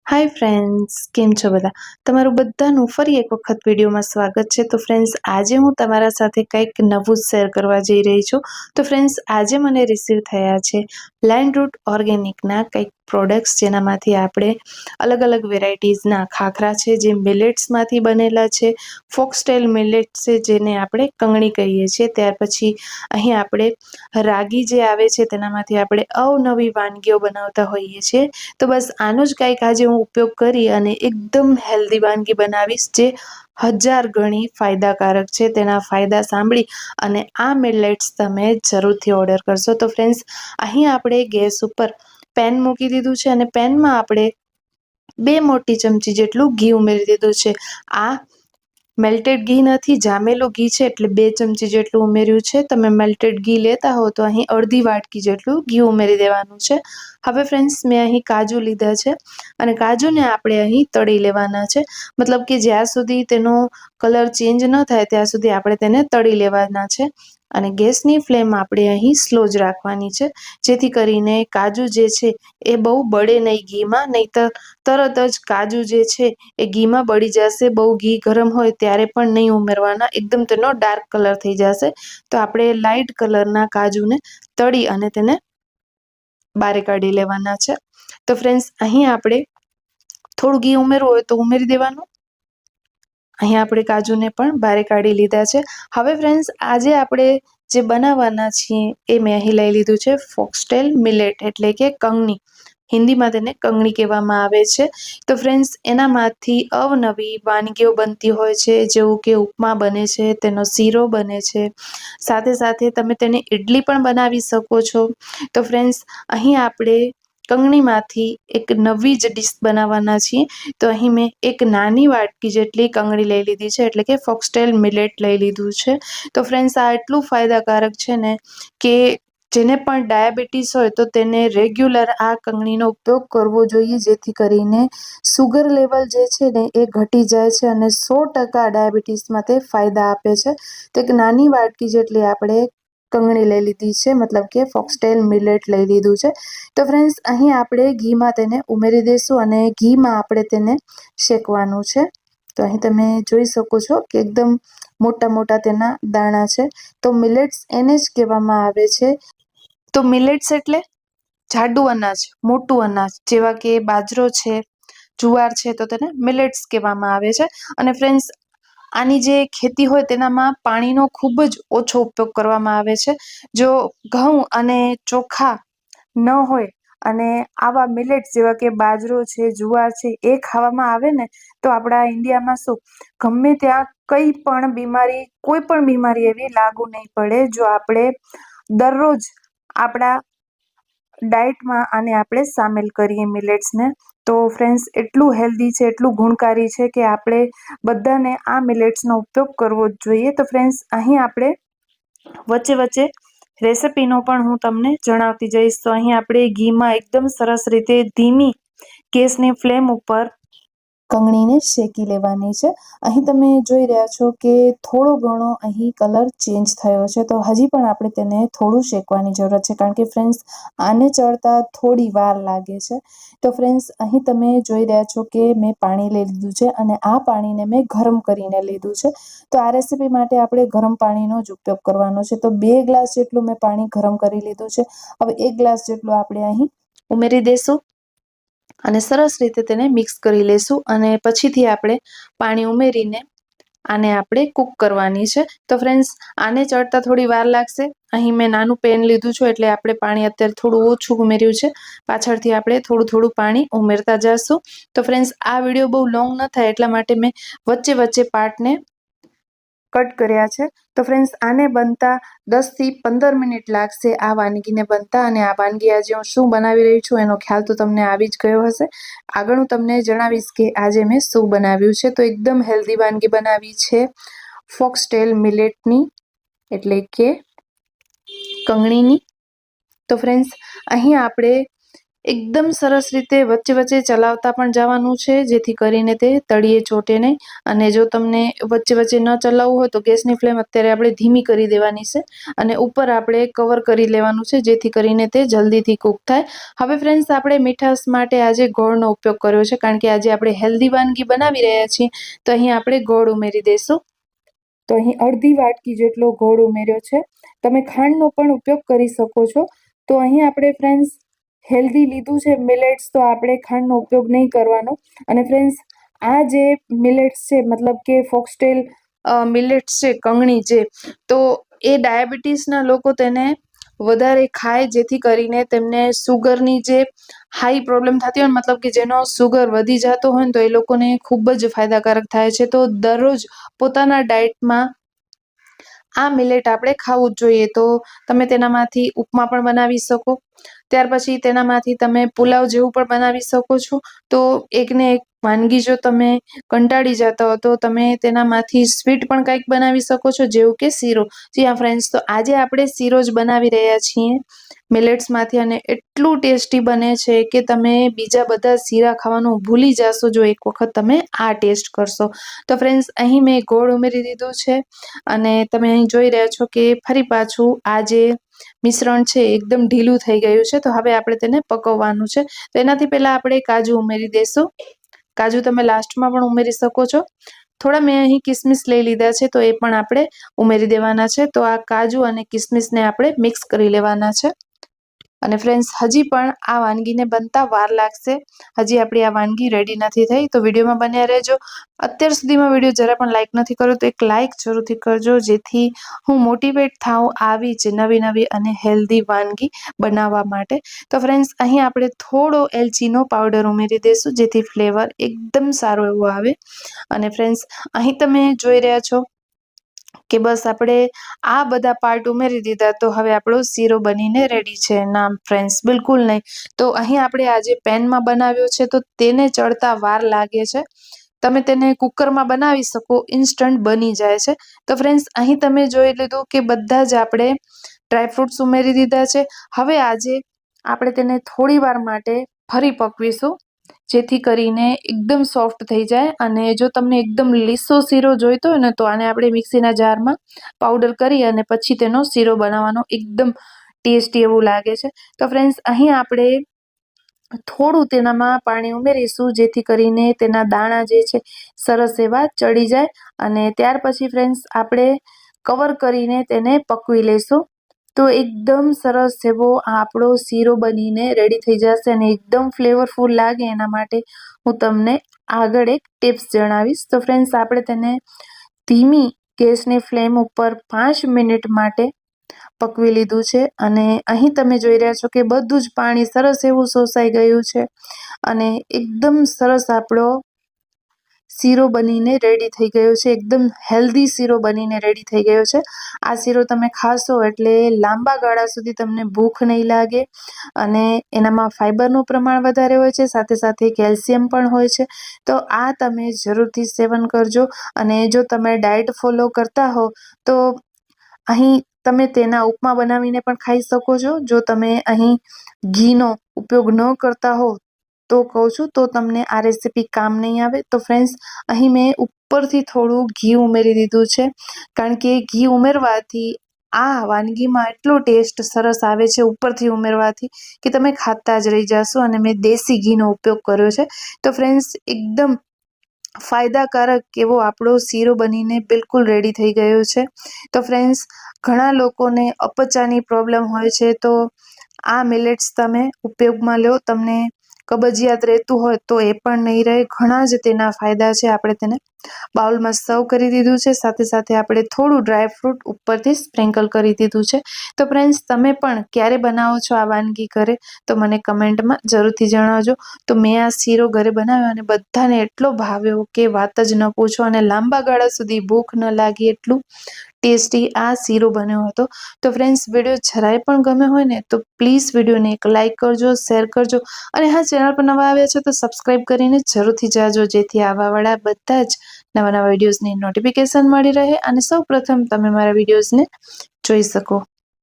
Hi friends, केम छो बधा? तमारुं बधानुं फरी एक वखत विडियोमां स्वागत छे। तो फ्रेंड्स, आजे हूँ तमारा साथे कंईक नवुं शेर करवा जई रही छुं। तो फ्रेंड्स, आजे मने रिसीव थया छे लाइन रूट ऑर्गेनिकना कंईक प्रोडक्ट्स, जेनामांथी आपणे अलग अलग वेरायटीजना खाखरा छे जे मिलेट्समांथी बनेला छे। ફોક્સટેલ મિલેટ છે જેને આપણે કંગણી કહીએ છીએ। ત્યાર પછી અહીં આપણે રાગી જે આવે છે તેનામાંથી આપણે અવનવી વાનગીઓ બનાવતા હોઈએ છીએ। તો બસ આનો જ કંઈક આજે હું ઉપયોગ કરી અને એકદમ હેલ્ધી વાનગી બનાવીશ જે 1000 ગણી ફાયદાકારક છે। તેના ફાયદા સાંભળી અને આ મિલેટ્સ તમે જરૂરથી ઓર્ડર કરશો। તો ફ્રેન્ડ્સ, અહીં આપણે ગેસ ઉપર પેન મૂકી દીધું છે અને પેનમાં આપણે 2 મોટી ચમચી જેટલું ઘી ઉમેરી દીધું છે। આ મેલ્ટેડ ઘી નથી, જામેલું ઘી છે એટલે 2 ચમચી જેટલું ઉમેર્યું છે। તમે મેલ્ટેડ ઘી લેતા હો તો અહીં અડધી વાટકી જેટલું ઘી ઉમેરી દેવાનું છે। હવે ફ્રેન્ડ્સ, મેં અહીં કાજુ લીધા છે અને કાજુને આપણે અહીં તળી લેવાના છે। મતલબ કે જ્યાં સુધી તેનો કલર ચેન્જ ન થાય ત્યાં સુધી આપણે તેને તળી લેવાના છે અને ગેસની ફ્લેમ આપણે અહીં સ્લો જ રાખવાની છે, જેથી કરીને કાજુ જે છે એ બહુ બળે નહીં ઘીમાં, નહીંતર તરત જ કાજુ જે છે એ ઘીમાં બળી જશે। બહુ ઘી ગરમ હોય ત્યારે પણ નહીં ઉમેરવાના, એકદમ તેનો ડાર્ક કલર થઈ જશે। તો આપણે લાઇટ કલરના કાજુને તળી અને તેને બારે કાઢી લેવાના છે। તો ફ્રેન્ડ્સ, અહીં આપણે થોડું ઘી ઉમેરવું હોય તો ઉમેરી દેવાનું। અહીં આપણે કાજુને પણ બારે કાઢી લીધા છે। હવે ફ્રેન્ડ્સ, આજે આપણે જે બનાવવાના છીએ એ મેં અહીં લઈ લીધું છે ફોક્સટેલ મિલેટ, એટલે કે કંગની। હિન્દીમાં તેને કંગણી કહેવામાં આવે છે। તો ફ્રેન્ડ્સ, એનામાંથી અવનવી વાનગીઓ બનતી હોય છે, જેવું કે ઉપમા બને છે, તેનો શીરો બને છે, સાથે સાથે તમે તેને ઇડલી પણ બનાવી શકો છો। તો ફ્રેન્ડ્સ, અહીં આપણે કંગણીમાંથી એક નવી જ ડિશ બનાવવાના છીએ। તો અહીં મેં એક નાની વાટકી જેટલી કંગણી લઈ લીધી છે, એટલે કે ફોક્સટેલ મિલેટ લઈ લીધું છે। તો ફ્રેન્ડ્સ, આ એટલું ફાયદાકારક છે ને કે જેને પણ ડાયાબિટીસ હોય તો તેને રેગ્યુલર આ કંગણીનો ઉપયોગ કરવો જોઈએ, જેથી કરીને સુગર લેવલ જે છે ને એ ઘટી જાય છે અને 100% ડાયાબિટીસમાં તે ફાયદા આપે છે। તો એક નાની વાટકી જેટલી આપણે કંગણી લઈ લીધી છે, મતલબ કે ફોક્સટેલ મિલેટ લઈ લીધું છે। તો ફ્રેન્ડ્સ, અહીં આપણે ઘીમાં તેને ઉમેરી દઈશું અને ઘીમાં આપણે તેને શેકવાનું છે। તો અહીં તમે જોઈ શકો છો કે એકદમ મોટા મોટા તેના દાણા છે। તો મિલેટ્સ એને જ કહેવામાં આવે છે। તો મિલેટ્સ એટલે જાડું અનાજ, મોટું અનાજ, જેવા કે બાજરો છે, જુવાર છે, તો તેને મિલેટ્સ કહેવામાં આવે છે। અને ફ્રેન્ડ્સ, આની જે ખેતી હોય તેનામાં પાણીનો ખૂબ જ ઓછો ઉપયોગ કરવામાં આવે છે। જો ઘઉં અને ચોખા ન હોય અને આવા મિલેટ્સ જેવા કે બાજરો છે, જુવાર છે, એ ખાવામાં આવે ને તો આપણા ઇન્ડિયામાં શું ગમે ત્યાં કોઈ પણ બીમારી એવી લાગુ નહીં પડે, જો આપણે દરરોજ આપણા ડાયટમાં આને આપણે સામેલ કરીએ મિલેટ્સને। તો ફ્રેન્ડ્સ, એટલું હેલ્ધી છે, એટલું ગુણકારી છે કે આપણે બધાને આ મિલેટ્સનો ઉપયોગ કરવો જ જોઈએ। તો ફ્રેન્ડ્સ, અહીં આપણે વચ્ચે વચ્ચે રેસિપીનો પણ હું તમને જણાવતી જઈશ। તો અહીં આપણે ઘીમાં એકદમ સરસ રીતે ધીમી ગેસની ફ્લેમ ઉપર કંગણીને શેકી લેવાની છે। અહીં તમે જોઈ રહ્યા છો કે થોડો ઘણો અહીં કલર ચેન્જ થયો છે, તો હજી પણ આપણે તેને થોડું શેકવાની જરૂરત છે, કારણ કે ફ્રેન્ડ્સ, આને ચડતા થોડી વાર લાગે છે। તો ફ્રેન્ડ્સ, અહીં તમે જોઈ રહ્યા છો કે મેં પાણી લઈ લીધું છે અને આ પાણીને મેં ગરમ કરીને લીધું છે। તો આ રેસિપી માટે આપણે ગરમ પાણીનો જ ઉપયોગ કરવાનો છે। તો 2 ગ્લાસ જેટલું મેં પાણી ગરમ કરી લીધું છે। હવે 1 ગ્લાસ જેટલું આપણે અહીં ઉમેરી દઈશું અને સરસ રીતે તેને મિક્સ કરી લઈશું અને પછીથી આપણે પાણી ઉમેરીને આને આપણે કૂક કરવાની છે। તો ફ્રેન્ડ્સ, આને ચડતા થોડી વાર લાગશે। અહીં મેં નાનું પેન લીધું છે એટલે આપણે પાણી અત્યારે થોડું ઓછું ઉમેર્યું છે, પાછળથી આપણે થોડું થોડું પાણી ઉમેરતા જઈશું। તો ફ્રેન્ડ્સ, આ વિડીયો બહુ લોંગ ન થાય એટલા માટે મેં વચ્ચે વચ્ચે પાર્ટને કટ કર્યા છે। તો ફ્રેન્ડ્સ, આને બનતા 10 થી 15 મિનિટ લાગશે આ વાનગીને બનતા, અને આ વાનગી આજે હું શું બનાવી રહી છું એનો ખ્યાલ તો તમને આવી જ ગયો હશે। આગળ હું તમને જણાવીશ કે આજે મેં શું બનાવ્યું છે। તો એકદમ હેલ્ધી વાનગી બનાવી છે ફોક્સટેલ મિલેટની, એટલે કે કંગણીની। તો ફ્રેન્ડ્સ, અહીં આપણે એકદમ સરસ રીતે વચ્ચે વચ્ચે ચલાવતા પણ જવાનું છે, જેથી કરીને તે તળિયે ચોટે નહીં. અને જો તમને વચ્ચે વચ્ચે ન ચલાવવું હોય તો ગેસની ફ્લેમ અત્યારે આપણે ધીમી કરી દેવાની છે અને ઉપર આપણે કવર કરી લેવાનું છે, જેથી કરીને તે જલ્દીથી કૂક થાય. હવે ફ્રેન્ડ્સ, આપણે મીઠાશ માટે આજે ગોળનો ઉપયોગ કર્યો છે, કારણ કે આજે આપણે હેલ્ધી વાનગી બનાવી રહ્યા છીએ. તો અહીં આપણે ગોળ ઉમેરી દઈશું. તો અહીં અડધી વાટકી જેટલો ગોળ ઉમેર્યો છે. તમે ખાંડનો પણ ઉપયોગ કરી શકો છો. તો અહીં આપણે ફ્રેન્ડ્સ હેલ્ધી લીધું છે મિલેટ્સ, તો આપણે ખાંડનો ઉપયોગ નહીં કરવાનો. અને ફ્રેન્ડ્સ, આ જે મિલેટ્સ છે, મતલબ કે ફોક્સટેલ મિલેટ્સ છે, કંગણી જે, તો એ ડાયાબિટીસના લોકો તેને વધારે ખાય, જેથી કરીને તેમને સુગરની જે હાઈ પ્રોબ્લેમ થતી હોય ને, મતલબ કે જેનો સુગર વધી જતો હોય ને, તો એ લોકોને ખૂબ જ ફાયદાકારક થાય છે. તો દરરોજ પોતાના ડાયટમાં આ મિલેટ આપણે ખાવું જ જોઈએ. તો તમે તેનામાંથી ઉપમા પણ બનાવી શકો. ત્યાર પછી તેનામાંથી તમે પુલાવ જેવું પણ બનાવી શકો છો. તો એકને એક વાનગી જો તમે કંટાળી જતા હો તો તમે તેનામાંથી સ્વીટ પણ કંઈક બનાવી શકો છો, જેવું કે શીરો. જી હા ફ્રેન્ડ્સ, તો આજે આપણે શીરો જ બનાવી રહ્યા છીએ મિલેટ્સમાંથી, અને એટલું ટેસ્ટી બને છે કે તમે બીજા બધા શીરા ખાવાનું ભૂલી જશો જો એક વખત તમે આ ટેસ્ટ કરશો. તો ફ્રેન્ડ્સ, અહીં મેં ગોળ ઉમેરી દીધું છે અને તમે અહીં જોઈ રહ્યા છો કે ફરી પાછું આ જે મિશ્રણ છે એકદમ ઢીલું થઈ ગયું છે. તો હવે આપણે તેને પકવવાનું છે. તો એનાથી પહેલા આપણે કાજુ ઉમેરી દઈશું. કાજુ તમે લાસ્ટમાં પણ ઉમેરી શકો છો. થોડા મેં અહીં કિસમિસ લઈ લીધા છે, તો એ પણ આપણે ઉમેરી દેવાના છે. તો આ કાજુ અને કિસમિસને આપણે મિક્સ કરી લેવાના છે. અને ફ્રેન્ડ્સ, હજી પણ આ વાનગીને બનતા વાર લાગશે. હજી આપણી આ વાનગી રેડી નથી થઈ. તો વિડીયોમાં બન્યા રહેજો. અત્યાર સુધીમાં વિડીયો જરા પણ લાઇક નથી કર્યો તો એક લાઇક જરૂરથી કરજો, જેથી હું મોટિવેટ થાઉં આવી જ નવી નવી અને હેલ્ધી વાનગી બનાવવા માટે. તો ફ્રેન્ડ્સ, અહીં આપણે થોડો એલચીનો પાવડર ઉમેરી દઈશું, જેથી ફ્લેવર એકદમ સારો એવો આવે. અને ફ્રેન્ડ્સ, અહીં તમે જોઈ રહ્યા છો કે બસ આપણે આ બધા પાર્ટ ઉમેરી દીધા, તો હવે આપણો શીરો બનીને રેડી છે. ના ફ્રેન્ડ્સ, બિલકુલ નહીં. તો અહીં આપણે આજે પેનમાં બનાવ્યો છે, તો તેને ચડતા વાર લાગે છે. તમે તેને કુકરમાં બનાવી શકો, ઇન્સ્ટન્ટ બની જાય છે. તો ફ્રેન્ડ્સ, અહીં તમે જોઈ લીધું કે બધા જ આપણે ડ્રાયફ્રૂટ્સ ઉમેરી દીધા છે. હવે આજે આપણે તેને થોડી વાર માટે ફરી પકવીશું, જેથી કરીને એકદમ સોફ્ટ થઈ જાય. અને જો તમને એકદમ લીસો શીરો જોઈતો હોય ને, તો આને આપણે મિક્સીના જારમાં પાવડર કરી અને પછી તેનો શીરો બનાવવાનો એકદમ ટેસ્ટી એવું લાગે છે. તો ફ્રેન્ડ્સ, અહીં આપણે થોડું તેનામાં પાણી ઉમેરીશું, જેથી કરીને તેના દાણા જે છે સરસ એવા ચડી જાય. અને ત્યાર પછી ફ્રેન્ડ્સ, આપણે કવર કરીને તેને પકવી લઈશું. તો એકદમ સરસ એવો આપણો શીરો બનીને રેડી થઈ જશે અને એકદમ ફ્લેવરફુલ લાગે એના માટે હું તમને આગળ એક ટિપ્સ જણાવીશ. તો ફ્રેન્ડ્સ, આપણે તેને ધીમી ગેસની ફ્લેમ ઉપર 5 મિનિટ માટે પકવી લીધું છે. અને અહીં તમે જોઈ રહ્યા છો કે બધું જ પાણી સરસ એવું શોષાઈ ગયું છે અને એકદમ સરસ આપણો શીરો બનીને રેડી થઈ ગયો છે. એકદમ હેલ્ધી શીરો બનીને રેડી થઈ ગયો છે. આ શીરો તમે ખાશો એટલે લાંબા ગાળા સુધી તમને ભૂખ નહીં લાગે. અને એનામાં ફાઈબરનું પ્રમાણ વધારે હોય છે, સાથે સાથે કેલ્શિયમ પણ હોય છે. તો આ તમે જરૂરથી સેવન કરજો. અને જો તમે ડાયટ ફોલો કરતા હો તો અહીં તમે તેના ઉપમા બનાવીને પણ ખાઈ શકો છો. જો તમે અહીં ઘીનો ઉપયોગ ન કરતા હો તો કહું છું, તો તમને આ રેસીપી કામ નહીં આવે. તો ફ્રેન્ડ્સ, અહીં મેં ઉપરથી થોડું ઘી ઉમેરી દીધું છે, કારણ કે ઘી ઉમેરવાથી આ વાનગીમાં એટલો ટેસ્ટ સરસ આવે છે ઉપરથી ઉમેરવાથી કે તમે ખાતા જ રહી જશો. અને મેં દેશી ઘીનો ઉપયોગ કર્યો છે. તો ફ્રેન્ડ્સ, એકદમ ફાયદાકારક એવો આપણો શીરો બનીને બિલકુલ રેડી થઈ ગયો છે. તો ફ્રેન્ડ્સ, ઘણા લોકોને અપચાની પ્રોબ્લેમ હોય છે, તો આ મિલેટ્સ તમે ઉપયોગમાં લો. તમને કબજિયાત રહેતું હોય તો એ પણ નહીં રહે. ઘણા જ તેના ફાયદા છે. આપણે તેને બાઉલમાં સર્વ કરી દીધું છે. સાથે સાથે આપણે થોડું ડ્રાયફ્રૂટ ઉપરથી સ્પ્રિંકલ કરી દીધું છે. તો ફ્રેન્ડ્સ, તમે પણ ક્યારે બનાવો છો આ વાનગી ઘરે, તો મને કમેન્ટમાં જરૂરથી જણાવજો. તો મેં આ શીરો ઘરે બનાવ્યો અને બધાને એટલો ભાવ્યો કે વાત જ ન પૂછો. અને લાંબા ગાળા સુધી ભૂખ ન લાગી એટલું ટેસ્ટી આ શીરો બન્યો હતો. તો ફ્રેન્ડ્સ, વિડીયો જરાય પણ ગમે હોય ને તો પ્લીઝ વિડીયોને એક લાઇક કરજો, શેર કરજો. અને હા, ચેનલ પર નવા આવ્યા છો તો સબસ્ક્રાઈબ કરીને જરૂરથી જાજો, જેથી આવાવાળા બધા જ નવા નવા વિડીયોઝની નોટિફિકેશન મળી રહે અને સૌ પ્રથમ તમે મારા વિડીયોઝને જોઈ શકો.